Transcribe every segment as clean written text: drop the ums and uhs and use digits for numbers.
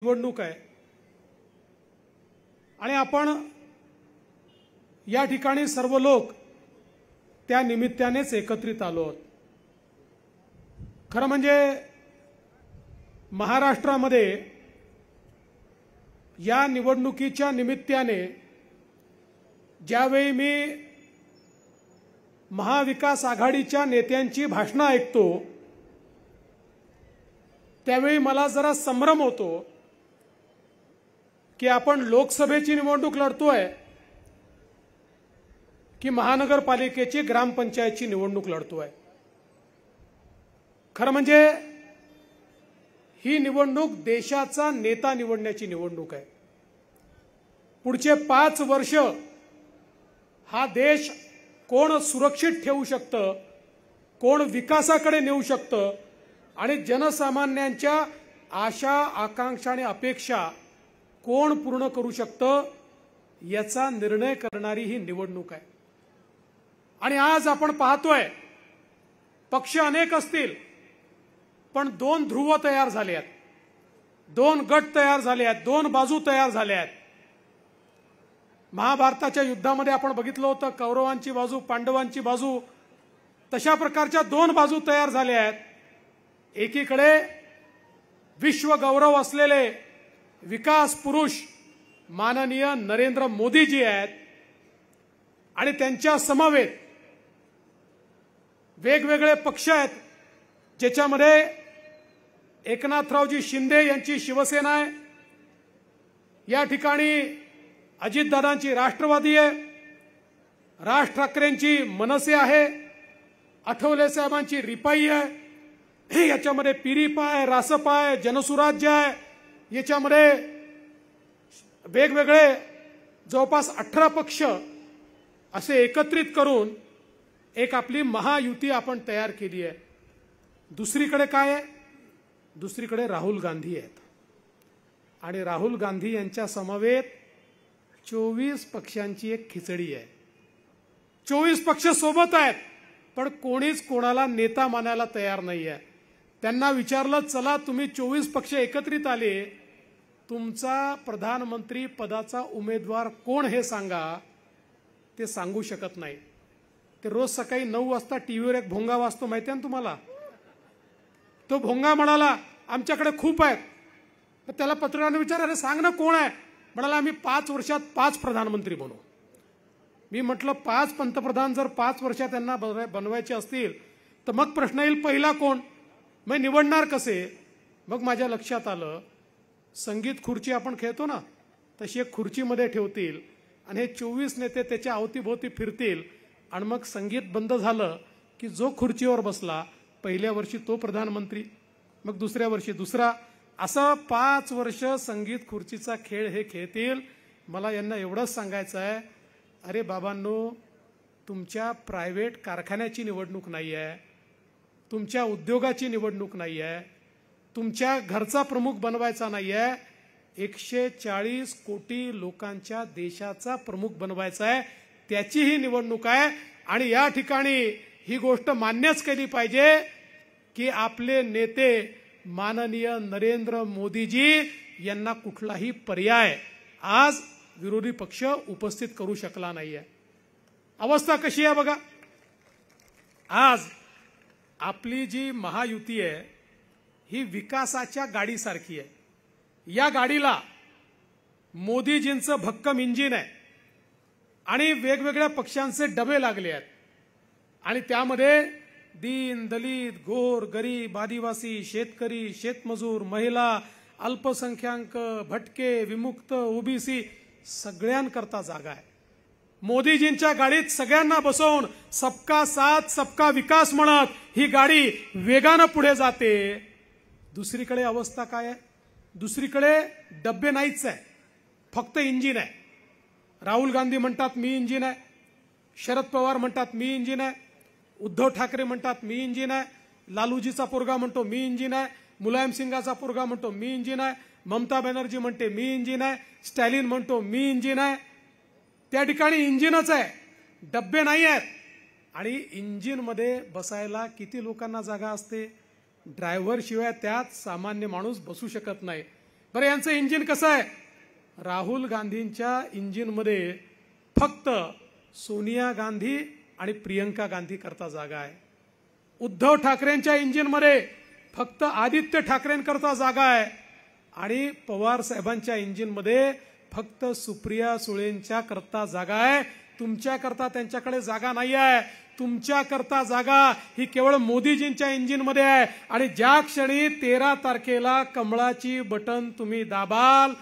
निवडणूक आहे आणि आपण या ठिकाणी सर्व लोक त्या निमित्तानेच एकत्रित आलो आहोत। खरं म्हणजे महाराष्ट्रामध्ये या निवडणुकीच्या निमित्ताने ज्यावेळी मी महाविकास आघाडीच्या नेत्यांची भाषणं ऐकतो त्यावेळी मला जरा संभ्रम होतो की आपण लोकसभेची निवडणूक लढतोय की महानगरपालिकेची ग्रामपंचायतची निवडणूक लढतोय। खरं म्हणजे ही निवडणूक देशाचा नेता निवडण्याची निवडणूक आहे। पुढचे 5 वर्ष हा देश कोण सुरक्षित ठेवू शकतं, कोण विकासाकडे नेऊ शकतं आणि जनसामान्यांच्या आशा आकांक्षा आणि अपेक्षा कोण पूर्ण करू शकतं याचा निर्णय करणारी ही निवडणूक आहे। आणि आज आपण पाहतोय पक्ष अनेक असतील पण 2 ध्रुव तयार झाले आहेत, 2 गट तयार झाले आहेत, 2 बाजू तयार झाल्या आहेत। महाभारताच्या युद्धामध्ये आपण बघितलं होतं कौरवांची बाजू पांडवांची बाजू, तशा प्रकारच्या 2 बाजू तयार झाल्या आहेत। एकीकडे विश्व गौरव असलेले विकास पुरुष माननीय नरेंद्र मोदीजी आहेत आणि त्यांच्या समवेत वेगवेगळे पक्ष आहेत ज्याच्यामध्ये एकनाथरावजी शिंदे यांची शिवसेना आहे, या ठिकाणी अजितदादांची राष्ट्रवादी आहे, राज ठाकरेंची मनसे आहे, आठवले साहेबांची रिपाई आहे, याच्यामध्ये पिरिपा आहे, रासपा आहे, जनसुराज्य आहे, याच्यामध्ये वेगवेगळे जवळपास 18 पक्ष असे एकत्रित करून एक आपली महायुती आपण तयार केली आहे। दुसरीकडे काय आहे? दुसरीकडे राहुल गांधी आहेत आणि राहुल गांधी यांच्या समवेत 24 पक्षांची एक खिचडी आहे। 24 पक्ष सोबत आहेत पण कोणीच कोणाला नेता मानायला तयार नाही आहे। त्यांना विचारलं चला तुम्ही 24 पक्ष एकत्रित आले, तुमचा प्रधानमंत्री पदाचा उमेदवार कोण हे सांगा, ते सांगू शकत नाही। ते रोज सकाळी 9 वाजता टीव्हीवर एक भोंगा वाजतो माहिती आहे ना तुम्हाला, तो भोंगा म्हणाला आमच्याकडे खूप आहेत। तर त्याला पत्रकारांनी विचारलं अरे सांग ना कोण आहे, म्हणाला आम्ही 5 वर्षात 5 प्रधानमंत्री बनू। मी म्हटलं 5 पंतप्रधान जर 5 वर्षात त्यांना बनवायचे असतील तर मग प्रश्न येईल पहिला कोण, मग निवडणार कसे। मग माझ्या लक्षात आलं संगीत खुर्ची आपण खेळतो ना तशी एक खुर्चीमध्ये ठेवतील आणि हे 24 नेते त्याच्या अवतीभोवती फिरतील आणि मग संगीत बंद झालं की जो खुर्चीवर बसला पहिल्या वर्षी तो प्रधानमंत्री, मग दुसऱ्या वर्षी दुसरा, असं 5 वर्ष संगीत खुर्चीचा खेळ हे खेळतील। मला यांना एवढंच सांगायचं आहे अरे बाबांनो, तुमच्या प्रायव्हेट कारखान्याची निवडणूक नाही आहे, तुमच्या उद्योगाची निवडणूक नाही आहे, तुमच्या घरचा प्रमुख बनवायचा नाही आहे, 140 कोटी लोकांच्या देशाचा प्रमुख बनवायचा आहे, त्याची ही निवडणूक आहे। आणि या ठिकाणी ही गोष्ट मान्यच केली पाहिजे की आपले नेते माननीय नरेंद्र मोदीजी यांना कुठलाही पर्याय आज विरोधी पक्ष उपस्थित करू शकला नाहीये। अवस्था कशी आहे बघा, आज आपली जी महायुती आहे ही विकासाच्या गाडीसारखी आहे। या गाडीला मोदीजींचं भक्कम इंजिन आहे आणि वेगवेगळ्या पक्षांचे डबे लागले आहेत आणि त्यामध्ये दीन दलित गोर गरीब आदिवासी शेतकरी शेतमजूर महिला अल्पसंख्याक भटके विमुक्त ओबीसी सगळ्यांकरता जागा आहे। मोदीजींच्या गाडीत सगळ्यांना बसवून सबका साथ सबका विकास म्हणत ही गाडी वेगानं पुढे जाते। दुसरीकडे अवस्था काय आहे, दुसरीकडे डब्बे नाहीच आहे, फक्त इंजिन आहे। राहुल गांधी म्हणतात मी इंजिन आहे, शरद पवार म्हणतात मी इंजिन आहे, उद्धव ठाकरे म्हणतात मी इंजिन आहे, लालूजीचा पोरगा म्हणतो मी इंजिन आहे, मुलायम सिंगाचा पोरगा म्हणतो मी इंजिन आहे, ममता बॅनर्जी म्हणते मी इंजिन आहे, स्टॅलिन म्हणतो मी इंजिन आहे। त्या ठिकाणी इंजिनच आहे, डब्बे नाही आहेत। आणि इंजिनमध्ये बसायला किती लोकांना जागा असते, ड्रायव्हर शिवाय त्यात सामान्य माणूस बसू शकत नाही। बरं, यांचं इंजिन कसं आहे? राहुल गांधींच्या इंजिनमध्ये फक्त सोनिया गांधी आणि प्रियंका गांधी करता जागा आहे. उद्धव ठाकरेंच्या इंजिनमध्ये फक्त आदित्य ठाकरेंकरता जागा आहे. आणि पवार साहेबांच्या इंजिनमध्ये फक्त सुप्रिया सुळेंच्या करता जागा आहे. तुमच्याकरता त्यांच्याकडे जागा नाही आहे. तुमच्याकरता जागा ही केवळ मोदीजींच्या इंजिनमध्ये आहे. आणि ज्या क्षणी 13 तारखेला कमळाची बटन तुम्ही दाबाल,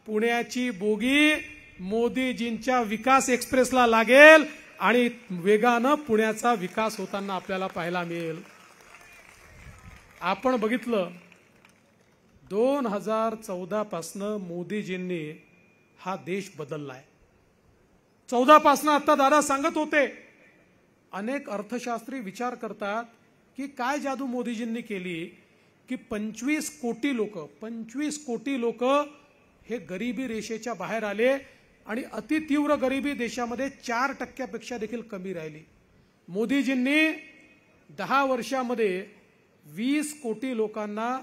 पुण्याची बोगी मोदीजींच्या विकास एक्सप्रेसला लागेल आणि वेगानं पुण्याचा विकास होताना आपल्याला पाहायला मिळेल. आपण बघितलं 2014 पासनं मोदीजींनी हा देश बदललाय. 14 पासनं आता दादा सांगत होते, अनेक अर्थशास्त्री विचार करतात की काय जादू मोदीजींनी केली की 25 कोटी लोक हे गरिबी रेषेच्या बाहेर आले आणि अतितीव्र गरिबी देशामध्ये 4% देखील कमी राहिली. मोदीजींनी 10 वर्षामध्ये 20 कोटी लोकांना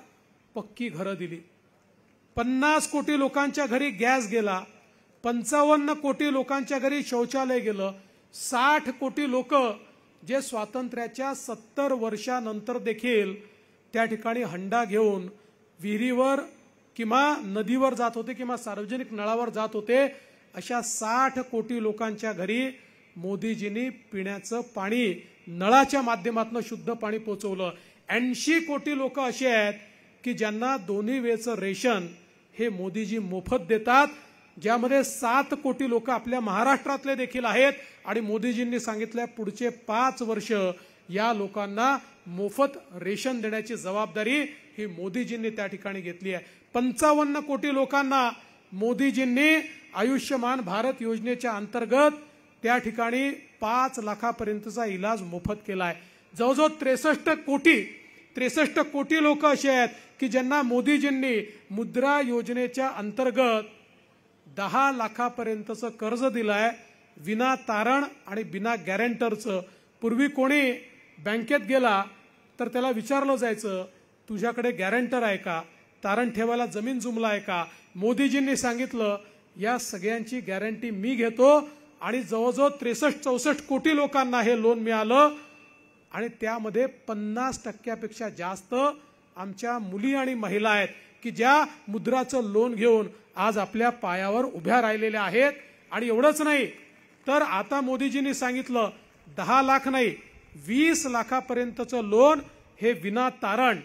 पक्की घरं दिली. 50 कोटी लोकांच्या घरी गॅस गेला. 55 कोटी लोकांच्या घरी शौचालय गेलं. 60 कोटी लोक जे स्वातंत्र्याच्या 70 वर्षानंतर देखील त्या ठिकाणी हंडा घेऊन विहिरीवर किंवा नदीवर जात होते किंवा सार्वजनिक नळावर जात होते, अशा 60 कोटी लोकांच्या घरी मोदीजींनी पिण्याचं पाणी नळाच्या माध्यमातून शुद्ध पाणी पोहोचवलं. 80 कोटी लोक असे आहेत की ज्यांना दोन्ही वेळचं रेशन हे मोदीजी मोफत देतात, ज्यामध्ये 7 कोटी लोक आपल्या महाराष्ट्रातले देखील आहेत. आणि मोदीजींनी सांगितलं पुढचे 5 वर्ष या लोकांना मोफत रेशन देण्याची जबाबदारी ही मोदीजींनी त्या ठिकाणी घेतली आहे. 55 कोटी लोकांना मोदीजींनी आयुष्यमान भारत योजनेच्या अंतर्गत त्या ठिकाणी 5 लाखापर्यंतचा इलाज मोफत केला आहे. जवळजवळ 63 कोटी लोक असे आहेत की ज्यांना मोदीजींनी मुद्रा योजनेच्या अंतर्गत 10 लाखापर्यंतचं कर्ज दिलंय, विना तारण आणि बिना गॅरंटरचं. पूर्वी कोणी बँकेत गेला तर त्याला विचारलं जायचं, तुझ्याकडे गॅरंटर आहे का, तारण ठेवायला जमीन जुमला आहे का? मोदीजींनी सांगितलं, या सगळ्यांची गॅरंटी मी घेतो. आणि जवळजवळ 63-64 कोटी लोकांना हे लोन मिळालं. आणि त्यामध्ये 50% जास्त आमच्या मुली आणि महिला आहेत की ज्या मुद्राचं लोन घेऊन आज आपल्या पायावर उभ्या राहिलेल्या आहेत. आणि एवढंच नाही तर आता मोदीजींनी सांगितलं 10 लाख नाही 20 लाखापर्यंतचं लोन हे विना तारण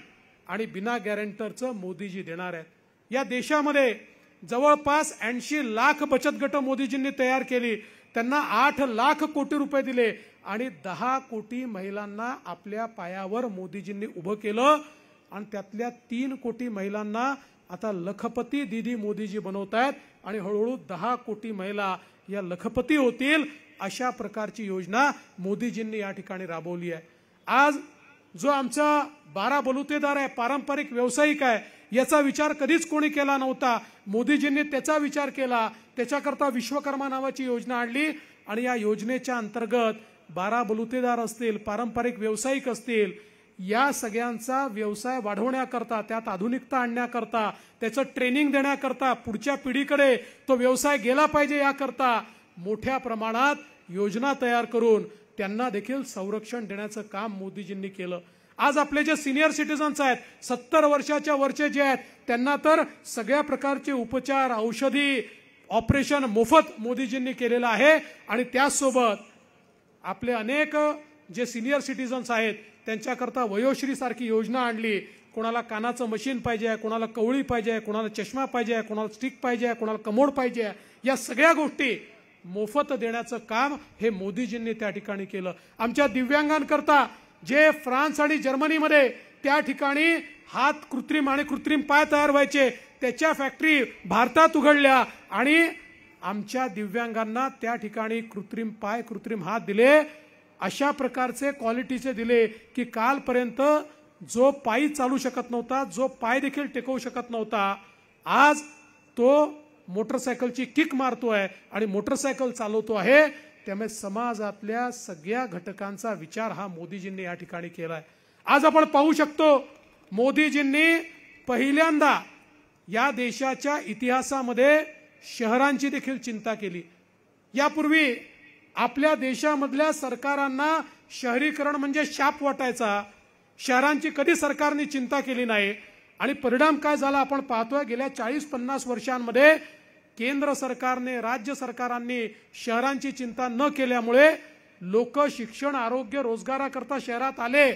आणि बिना गॅरंटरचं मोदीजी देणार आहेत. या देशामध्ये जवळपास 80 लाख बचत गट मोदीजींनी तयार केली. त्यांना 8 लाख कोटी रुपये दिले आणि 10 कोटी महिलांना आपल्या पायावर मोदीजींनी उभं केलं. आणि त्यातल्या 3 कोटी महिलांना आता लखपती दीदी मोदीजी बनवतायत आणि हळूहळू 10 कोटी महिला या लखपती होतील. अशा प्रकारची योजना मोदीजींनी या ठिकाणी राबवली आहे. आज जो आमचा 12 बलुतेदार आहे, पारंपरिक व्यावसायिक आहे, याचा विचार कधीच कोणी केला नव्हता. मोदीजींनी त्याचा विचार केला. त्याच्याकरता विश्वकर्मा नावाची योजना आणली आणि या योजनेच्या अंतर्गत 12 बलुतेदार असतील, पारंपरिक व्यावसायिक असतील, या सगळ्यांचा व्यवसाय वाढवण्याकरता, त्यात आधुनिकता आणण्याकरता, त्याचं ट्रेनिंग देण्याकरता, पुढच्या पिढीकडे तो व्यवसाय गेला पाहिजे याकरता मोठ्या प्रमाणात योजना तयार करून त्यांना देखील संरक्षण देण्याचं काम मोदीजींनी केलं. आज आपले जे सिनियर सिटीजन्स आहेत, 70 वर्षाच्या वरचे जे आहेत, त्यांना तर सगळ्या प्रकारचे उपचार, औषधी, ऑपरेशन मोफत मोदीजींनी केलेलं आहे. आणि त्याचसोबत आपले अनेक जे सिनियर सिटीजन्स आहेत त्यांच्याकरता वयोश्री सारखी योजना आणली. कोणाला कानाचं मशीन पाहिजे आहे, कोणाला कवळी पाहिजे आहे, कोणाला चष्मा पाहिजे आहे, कोणाला स्टिक पाहिजे आहे, कोणाला कमोड पाहिजे आहे, या सगळ्या गोष्टी मोफत देण्याचं काम हे मोदीजींनी त्या ठिकाणी केलं. आमच्या दिव्यांगांकरता जे फ्रान्स आणि जर्मनीमध्ये त्या ठिकाणी हात कृत्रिम आणि कृत्रिम पाय तयार व्हायचे, त्याच्या फॅक्टरी भारतात उघडल्या आणि आमच्या दिव्यांगांना त्या ठिकाणी कृत्रिम पाय, कृत्रिम हात दिले. अशा प्रकारचे क्वालिटीचे दिले की कालपर्यंत जो पायी चालू शकत नव्हता, जो पाय देखील टेकवू शकत नव्हता, आज तो मोटरसायकलची किक मारतोय आणि मोटरसायकल चालवतो आहे. त्यामुळे समाजातल्या सगळ्या घटकांचा विचार हा मोदीजींनी या ठिकाणी केलाय. आज आपण पाहू शकतो मोदीजींनी पहिल्यांदा या देशाच्या इतिहासामध्ये शहरांची देखील चिंता केली। यापूर्वी आपल्या देशामधल्या सरकारांना शहरीकरण म्हणजे शाप वाटायचा, शहरांची कधी सरकारने चिंता केली नाही आणि परिणाम काय झाला आपण पाहतोय। गेल्या 40-50 वर्षांमध्ये केंद्र सरकारने, राज्य सरकारांनी शहरांची चिंता न केल्यामुळे लोक शिक्षण, आरोग्य, रोजगाराकरता शहरात आले,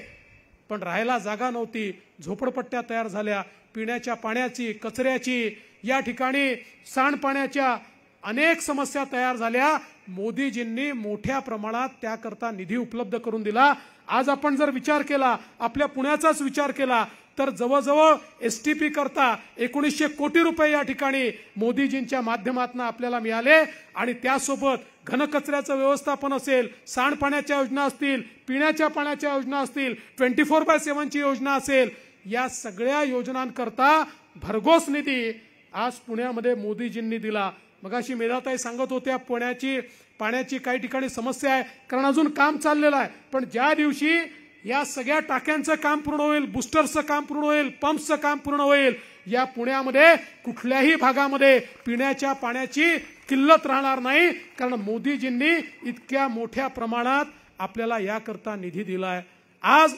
पण राहायला जागा नव्हती, झोपडपट्ट्या तयार झाल्या, पिण्याच्या पाण्याची, कचऱ्याची, या ठिकाणी सांडपाण्याच्या अनेक समस्या तयार झाल्या। मोदीजींनी मोठ्या प्रमाणात त्याकरता निधी उपलब्ध करून दिला। आज आपण जर विचार केला, आपल्या पुण्याचाच विचार केला, तर जवळजवळ एसटीपी करता 1900 कोटी रुपये या ठिकाणी मोदीजींच्या माध्यमातून आपल्याला मिळाले आणि त्यासोबत घनकचऱ्याचं व्यवस्थापन असेल, सांडपाण्याच्या योजना असतील, पिण्याच्या पाण्याच्या योजना असतील, 24/7 ची योजना असेल, या सगळ्या योजनांकरता भरघोस निधी आज पुण्यामध्ये मोदीजींनी दिला। मगाशी मेधाताई सांगत होत्या पुण्याची पाण्याची काही ठिकाणी समस्या आहे, कारण अजून काम चाललेलं आहे, पण ज्या दिवशी या सगळ्या टाक्यांचं काम पूर्ण होईल, बुस्टर्सचं काम पूर्ण होईल, पंप्सचं काम पूर्ण होईल, या पुण्यामध्ये कुठल्याही भागामध्ये पिण्याच्या पाण्याची किल्लत राहणार नाही, कारण मोदीजींनी इतक्या मोठ्या प्रमाणात आपल्याला याकरता निधी दिलाय। आज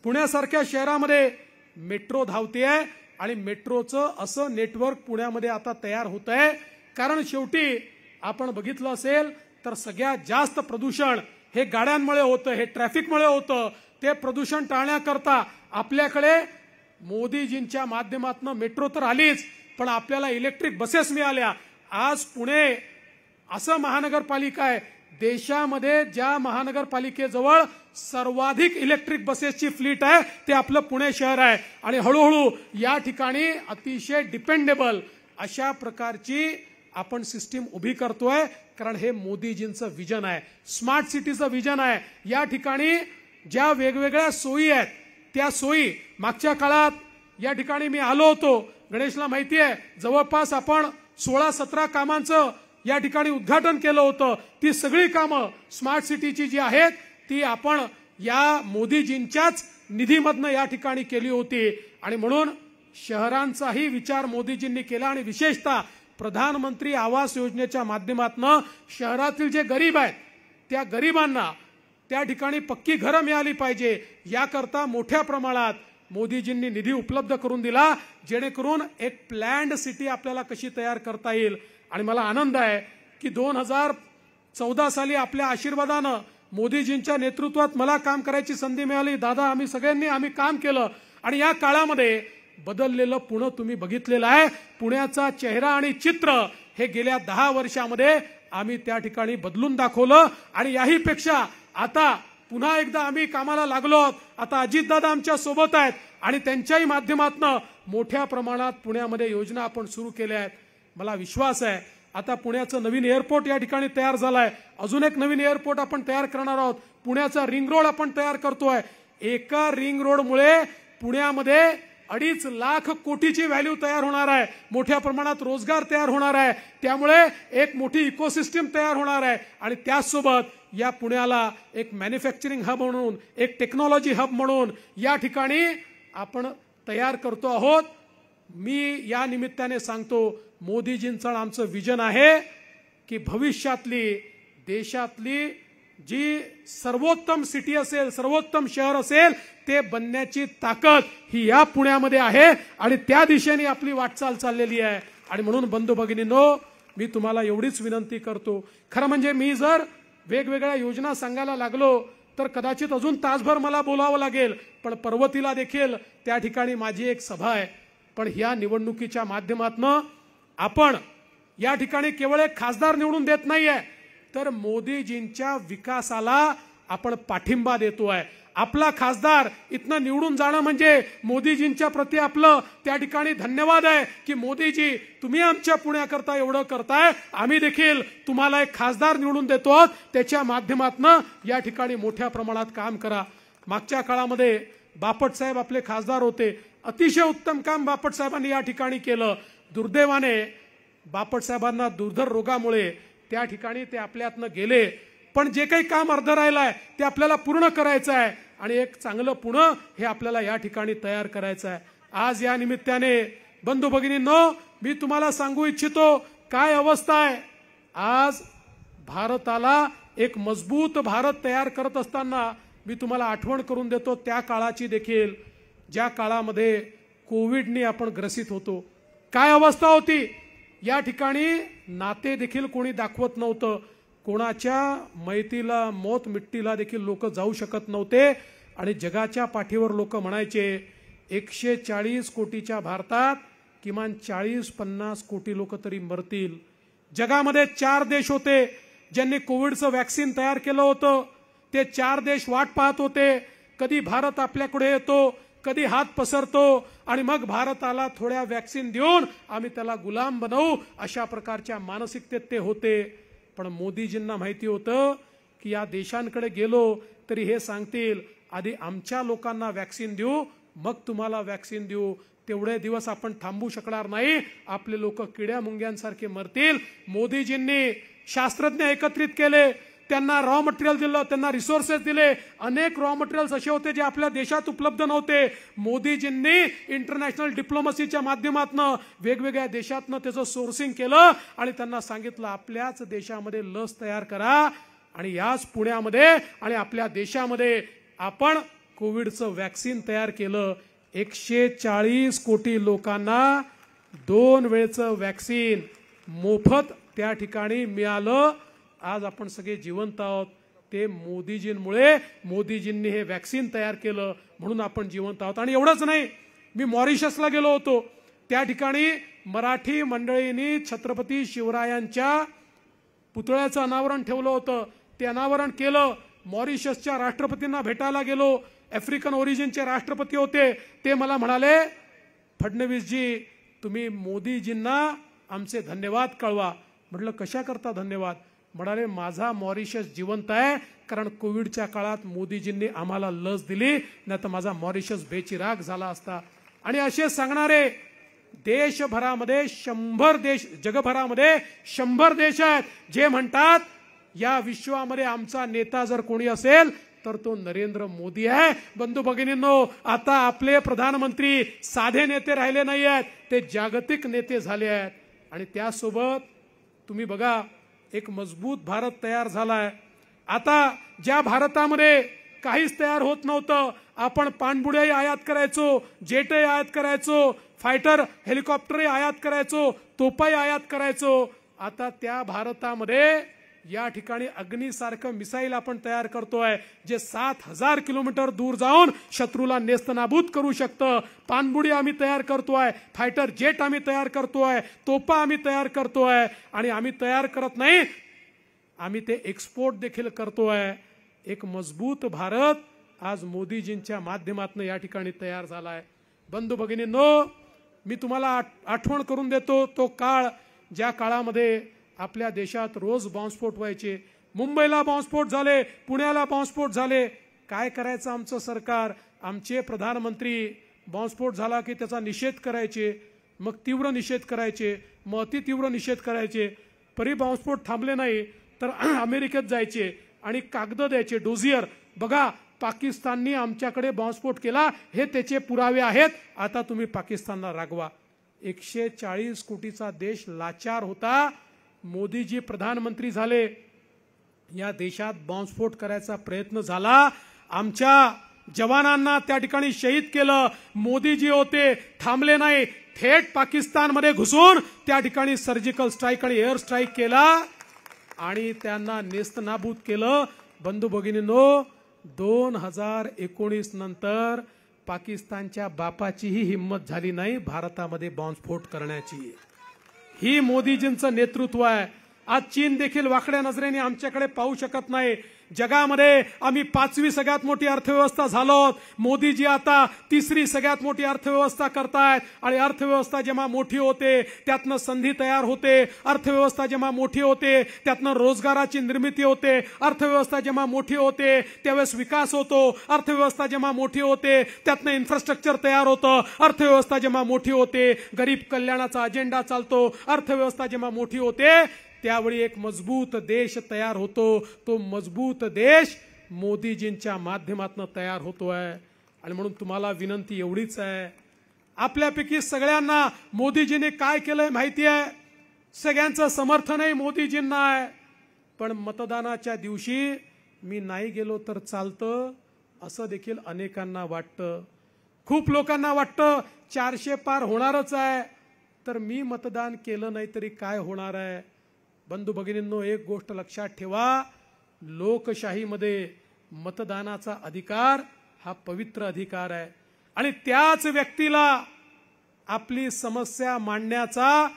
पुण्यासारख्या शहरामध्ये मेट्रो धावतेय आणि मेट्रोचं असं नेटवर्क पुण्यामध्ये आता तयार होत आहे, कारण शेवटी आपण बघितलं असेल तर सगळ्यात जास्त प्रदूषण हे गाड्यांमुळे होतं, हे ट्रॅफिकमुळे होतं। ते प्रदूषण टाळण्याकरता आपल्याकडे मोदीजींच्या माध्यमातून मेट्रो तर आलीच, पण आपल्याला इलेक्ट्रिक बसेस मिळाल्या। आज पुणे असं महानगरपालिका आहे देशामध्ये ज्या महानगरपालिकेजवळ सर्वाधिक इलेक्ट्रिक बसेसची फ्लीट आहे ते आपलं पुणे शहर आहे आणि हळूहळू या ठिकाणी अतिशय डिपेंडेबल अशा प्रकारची आपण सिस्टीम उभी करतोय, कारण हे मोदीजींचं विजन आहे, स्मार्ट सिटीचं विजन आहे। या ठिकाणी ज्या वेगवेगळ्या सोयी आहेत त्या सोयी मागच्या काळात या ठिकाणी मी आलो होतो, गणेशला माहिती आहे, जवळपास आपण 16-17 कामांचं या ठिकाणी उद्घाटन केलं होतं। ती सगळी कामं स्मार्ट सिटीची जी आहेत ती आपण या मोदीजींच्याच निधीमधनं या ठिकाणी केली होती आणि म्हणून शहरांचाही विचार मोदीजींनी केला आणि विशेषतः प्रधानमंत्री आवास योजनेच्या माध्यमातून शहरातील जे गरीब आहेत त्या गरिबांना त्या ठिकाणी पक्की घरं मिळाली पाहिजे, याकरता मोठ्या प्रमाणात मोदीजींनी निधी उपलब्ध करून दिला, जेणेकरून एक प्लॅन्ड सिटी आपल्याला कशी तयार करता येईल। आणि मला आनंद आहे की 2014 साली आपल्या आशीर्वादानं मोदीजींच्या नेतृत्वात मला काम करायची संधी मिळाली। दादा, आम्ही सगळ्यांनी काम केलं आणि या काळामध्ये बदललेलं पुणे तुम्ही बघितलेलं आहे। पुण्याचा चेहरा आणि चित्र हे गेल्या 10 वर्षामध्ये आम्ही त्या ठिकाणी बदलून दाखवलं आणि याही पेक्षा आता पुन्हा एकदा आम्ही कामाला लागलो आहोत। आता अजितदादा आमच्या सोबत आहेत आणि त्यांच्याही माध्यमातून मोठ्या प्रमाणात पुण्यामध्ये योजना आपण सुरू केल्या आहेत। मला विश्वास आहे आता पुण्याचं नवीन एअरपोर्ट या ठिकाणी तयार झालाय, अजून एक नवीन एअरपोर्ट आपण तयार करणार आहोत, पुण्याचा रिंग रोड आपण तयार करतोय। एका रिंग रोडमुळे पुण्यामध्ये 2.5 लाख कोटीची व्हॅल्यू तयार होणार आहे, मोठ्या प्रमाणात रोजगार तयार होणार आहे, त्यामुळे एक मोठी इकोसिस्टम तयार होणार आहे आणि त्याचसोबत या पुण्याला एक मॅन्युफॅक्चरिंग हब म्हणून, एक टेक्नॉलॉजी हब म्हणून या ठिकाणी आपण तयार करतो आहोत। मी या निमित्ताने सांगतो, मोदीजींचं आमचं विजन आहे की भविष्यातली देशातली जी सर्वोत्तम सिटी असेल, सर्वोत्तम शहर असेल, ते बनण्याची ताकद ही या पुण्यामध्ये आहे आणि त्या दिशेने आपली वाटचाल चाललेली आहे। आणि म्हणून बंधू भगिनींनो, मी तुम्हाला एवढीच विनंती करतो, खरं म्हणजे मी जर वेगवेगळ्या योजना सांगायला लागलो तर कदाचित अजून तासभर मला बोलावं लागेल, पण पर्वतीला देखील त्या ठिकाणी माझी एक सभा आहे। पण ह्या निवडणुकीच्या माध्यमातून आपण या ठिकाणी केवळ एक खासदार निवडून देत नाहीये, तर मोदीजींच्या विकासाला आपण पाठिंबा देतोय। आपला खासदार इथनं निवडून जाणं म्हणजे मोदीजींच्या प्रती आपलं त्या ठिकाणी धन्यवाद आहे की मोदीजी तुम्ही आमच्या पुण्याकरता एवढं करताय, आम्ही देखील तुम्हाला एक खासदार निवडून देतो, त्याच्या माध्यमातून या ठिकाणी मोठ्या प्रमाणात काम करा। मागच्या काळामध्ये बापट साहेब आपले खासदार होते, अतिशय उत्तम काम बापट साहेबांनी या ठिकाणी केलं। दुर्दैवाने बापट साहेबांना दुर्धर रोगामुळे त्या ठिकाणी ते आपल्यातनं गेले, पण जे काही काम अर्ध राहिलंय ते आपल्याला पूर्ण करायचं आहे आणि एक चांगलं पुणे हे आपल्याला या ठिकाणी तयार करायचं आहे। आज या निमित्ताने बंधू भगिनींनो, मी तुम्हाला सांगू इच्छितो काय अवस्था आहे आज भारताला एक मजबूत भारत तयार करत असताना मी तुम्हाला आठवण करून देतो त्या काळाची देखील, ज्या काळामध्ये कोविडने आपण ग्रसित होतो. काय अवस्था होती या ठिकाणी, नाते देखील कोणी दाखवत नव्हतं, कोणाच्या मैतीला मोत मिट्टीला देखील लोक जाऊ शकत नव्हते. आणि जगाच्या पाठीवर लोक म्हणायचे 140 कोटीच्या भारतात किमान 40-50 कोटी लोक तरी मरतील. जगामध्ये 4 देश होते ज्यांनी कोविडचं वॅक्सिन तयार केलं होतं. ते 4 देश वाट पाहत होते कधी भारत आपल्याकडे येतो, कधी हात पसरतो आणि मग भारताला थोड्या वॅक्सिन देऊन आम्ही त्याला गुलाम बनवू, अशा प्रकारच्या मानसिकतेत ते होते. पण मोदीजींना माहिती होतं की या देशांकडे गेलो तरी हे सांगतील आधी आमच्या लोकांना वॅक्सिन देऊ मग तुम्हाला वॅक्सिन देऊ. तेवढे दिवस आपण थांबू शकणार नाही, आपले लोक किड्या मुंग्यांसारखे मरतील. मोदीजींनी शास्त्रज्ञ एकत्रित केले, त्यांना रॉ मटेरियल दिलं, त्यांना रिसोर्सेस दिले. अनेक रॉ मटेरियल्स असे होते जे आपल्या देशात उपलब्ध नव्हते. मोदीजींनी इंटरनॅशनल डिप्लोमसीच्या माध्यमातून वेगवेगळ्या देशातनं त्याचं सोर्सिंग केलं आणि त्यांना सांगितलं आपल्याच देशामध्ये लस तयार करा. आणि याच पुण्यामध्ये आणि आपल्या देशामध्ये आपण कोविडचं वॅक्सिन तयार केलं. 140 कोटी लोकांना 2 वेळचं वॅक्सिन मोफत त्या ठिकाणी मिळालं. आज आपण सगळे जिवंत आहोत. ते मोदीजींमुळे, मोदीजींनी हे वॅक्सिन तयार केलं म्हणून आपण जिवंत आहोत. आणि एवढंच नाही, मी मॉरिशसला गेलो होतो. त्या ठिकाणी मराठी मंडळींनी छत्रपती शिवरायांच्या पुतळ्याचं अनावरण ठेवलं होतं. ते अनावरण केलं. मॉरिशसच्या राष्ट्रपतींना भेटायला गेलो. आफ्रिकन ओरिजिनचे राष्ट्रपती होते. ते मला म्हणाले फडणवीसजी तुम्ही मोदीजींना आमचे धन्यवाद कळवा. म्हटलं कशा करता धन्यवाद. म्हणाले माझा मॉरिशस जिवंत आहे कारण कोविडच्या काळात मोदीजींनी आम्हाला लस दिली, नाही तर माझा मॉरिशस बेचिराग झाला असता. आणि असे सांगणारे देशभरामध्ये 100 देश, जगभरामध्ये 100 देश आहेत जे म्हणतात या विश्वामध्ये आमचा नेता जर कोणी असेल तर तो नरेंद्र मोदी आहे. बंधू भगिनींनो, आता आपले प्रधानमंत्री साधे नेते राहिले नाही आहेत, ते जागतिक नेते झाले आहेत. आणि त्यासोबत तुम्ही बघा एक मजबूत भारत तयार झालाय. आता ज्या भारतामध्ये काहीच तयार होत नव्हतं, आपण पाणबुड्याही आयात करायचो, जेटही आयात करायचो, फायटर हेलिकॉप्टरही आयात करायचो, तोफाही आयात करायचो. आता त्या भारतामध्ये या ठिकाणी अग्नीसारखं मिसाईल आपण तयार करतोय जे 7000 किलोमीटर दूर जाऊन शत्रूला नेस्तनाबूत करू शकतं. पाणबुडी आम्ही तयार करतोय, फायटर जेट आम्ही तयार करतोय, तोफा आम्ही तयार करतोय. आणि आम्ही तयार करत नाही, आम्ही ते एक्सपोर्ट देखील करतोय. एक मजबूत भारत आज मोदीजींच्या माध्यमातून या ठिकाणी तयार झालाय. बंधू भगिनींनो, मी तुम्हाला आठवण करून देतो तो काळ ज्या काळामध्ये आपल्या देशात रोज बॉम्बस्फोट व्हायचे. मुंबईला बॉम्बस्फोट झाले, पुण्याला बॉम्बस्फोट झाले. काय करायचं आमचं सरकार, आमचे प्रधानमंत्री बॉम्बस्फोट झाला की त्याचा निषेध करायचे, मग तीव्र निषेध करायचे, मग अतितीव्र निषेध करायचे. परी बॉम्बस्फोट थांबले नाही तर अमेरिकेत जायचे आणि कागद द्यायचे, डोझियर बघा पाकिस्ताननी आमच्याकडे बॉम्बस्फोट केला, हे त्याचे पुरावे आहेत, आता तुम्ही पाकिस्तानला रागवा. 140 कोटीचा देश लाचार होता. मोदीजी प्रधानमंत्री झाले, या देशात बॉम्बस्फोट करायचा प्रयत्न झाला, आमच्या जवानांना त्या ठिकाणी शहीद केलं. मोदीजी होते, थांबले नाही, थेट पाकिस्तानमध्ये घुसून त्या ठिकाणी सर्जिकल स्ट्राईक आणि एअर स्ट्राईक केला आणि त्यांना नेस्तनाबूत केलं. बंधू भगिनींनो, 2019 नंतर पाकिस्तानच्या बापाचीही हिंमत झाली नाही भारतामध्ये बॉम्बस्फोट करण्याची. ही मोदीजींचं नेतृत्व आहे. आज चीन देखील वाकड्या नजरेने आमच्याकडे पाहू शकत नाही. जगामध्ये आम्ही 5वी सगळ्यात मोठी अर्थव्यवस्था झालो. मोदीजी आता 3री सगळ्यात मोठी अर्थव्यवस्था करतायत. आणि अर्थव्यवस्था जेव्हा मोठी होते त्यातनं संधी तयार होते, अर्थव्यवस्था जेव्हा मोठी होते त्यातनं रोजगाराची निर्मिती होते, अर्थव्यवस्था जेव्हा मोठी होते त्यावेळेस विकास होतो, अर्थव्यवस्था जेव्हा मोठी होते त्यातनं इन्फ्रास्ट्रक्चर तयार होतं, अर्थव्यवस्था जेव्हा मोठी होते गरीब कल्याणाचा अजेंडा चालतो, अर्थव्यवस्था जेव्हा मोठी होते त्यावेळी एक मजबूत देश तयार होतो. तो मजबूत देश मोदीजींच्या माध्यमातून तयार होतोय. आणि म्हणून तुम्हाला विनंती एवढीच आहे, आपल्यापैकी सगळ्यांना मोदीजींनी काय केलंय माहिती आहे, सगळ्यांचं समर्थनही मोदीजींना आहे, पण मतदानाच्या दिवशी मी नाही गेलो तर चालतं असं देखील अनेकांना वाटतं. खूप लोकांना वाटतं 400 पार होणारच आहे, तर मी मतदान केलं नाही तरी काय होणार आहे. बंधू भगिनींनो, एक गोष्ट लक्षात ठेवा, लोकशाहीमध्ये मतदानाचा अधिकार हा पवित्र अधिकार आहे आणि त्याच व्यक्तीला आपली समस्या मांडण्याचा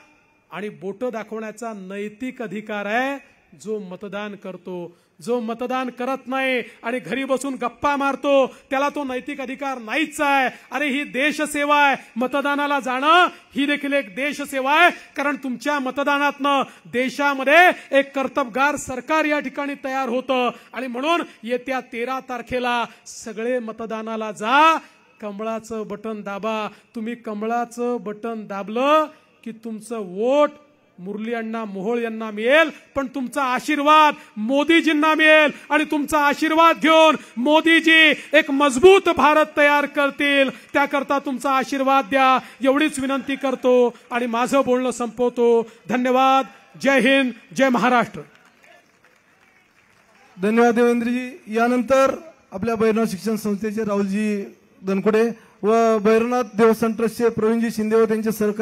आणि बोटं दाखवण्याचा नैतिक अधिकार आहे जो मतदान करतो. जो मतदान करत नाही आणि घरी बसून गप्पा मारतो त्याला तो नैतिक अधिकार नाहीच आहे. अरे ही देशसेवा आहे, मतदानाला जाणं ही देखील एक देशसेवा आहे, कारण तुमच्या मतदानातनं देशामध्ये एक कर्तबगार सरकार या ठिकाणी तयार होतं. आणि म्हणून येत्या 13 तारखेला सगळे मतदानाला जा, कमळाचं बटन दाबा. तुम्ही कमळाचं बटन दाबलं की तुमचं वोट मुरली अण्णा मोहोळ यांना मिळेल, पण तुमचा आशीर्वाद मोदीजींना मिळेल आणि तुमचा आशीर्वाद घेऊन मोदीजी एक मजबूत भारत तयार करतील. त्याकरता तुमचा आशीर्वाद द्या एवढीच विनंती करतो आणि माझं बोलणं संपवतो. धन्यवाद. जय हिंद, जय महाराष्ट्र. धन्यवाद देवेंद्रजी. यानंतर आपल्या भैरवनाथ शिक्षण संस्थेचे राहुलजी दनकुडे व भैरवनाथ देवस्थान ट्रस्टचे प्रवीणजी शिंदे व त्यांचे सहकारी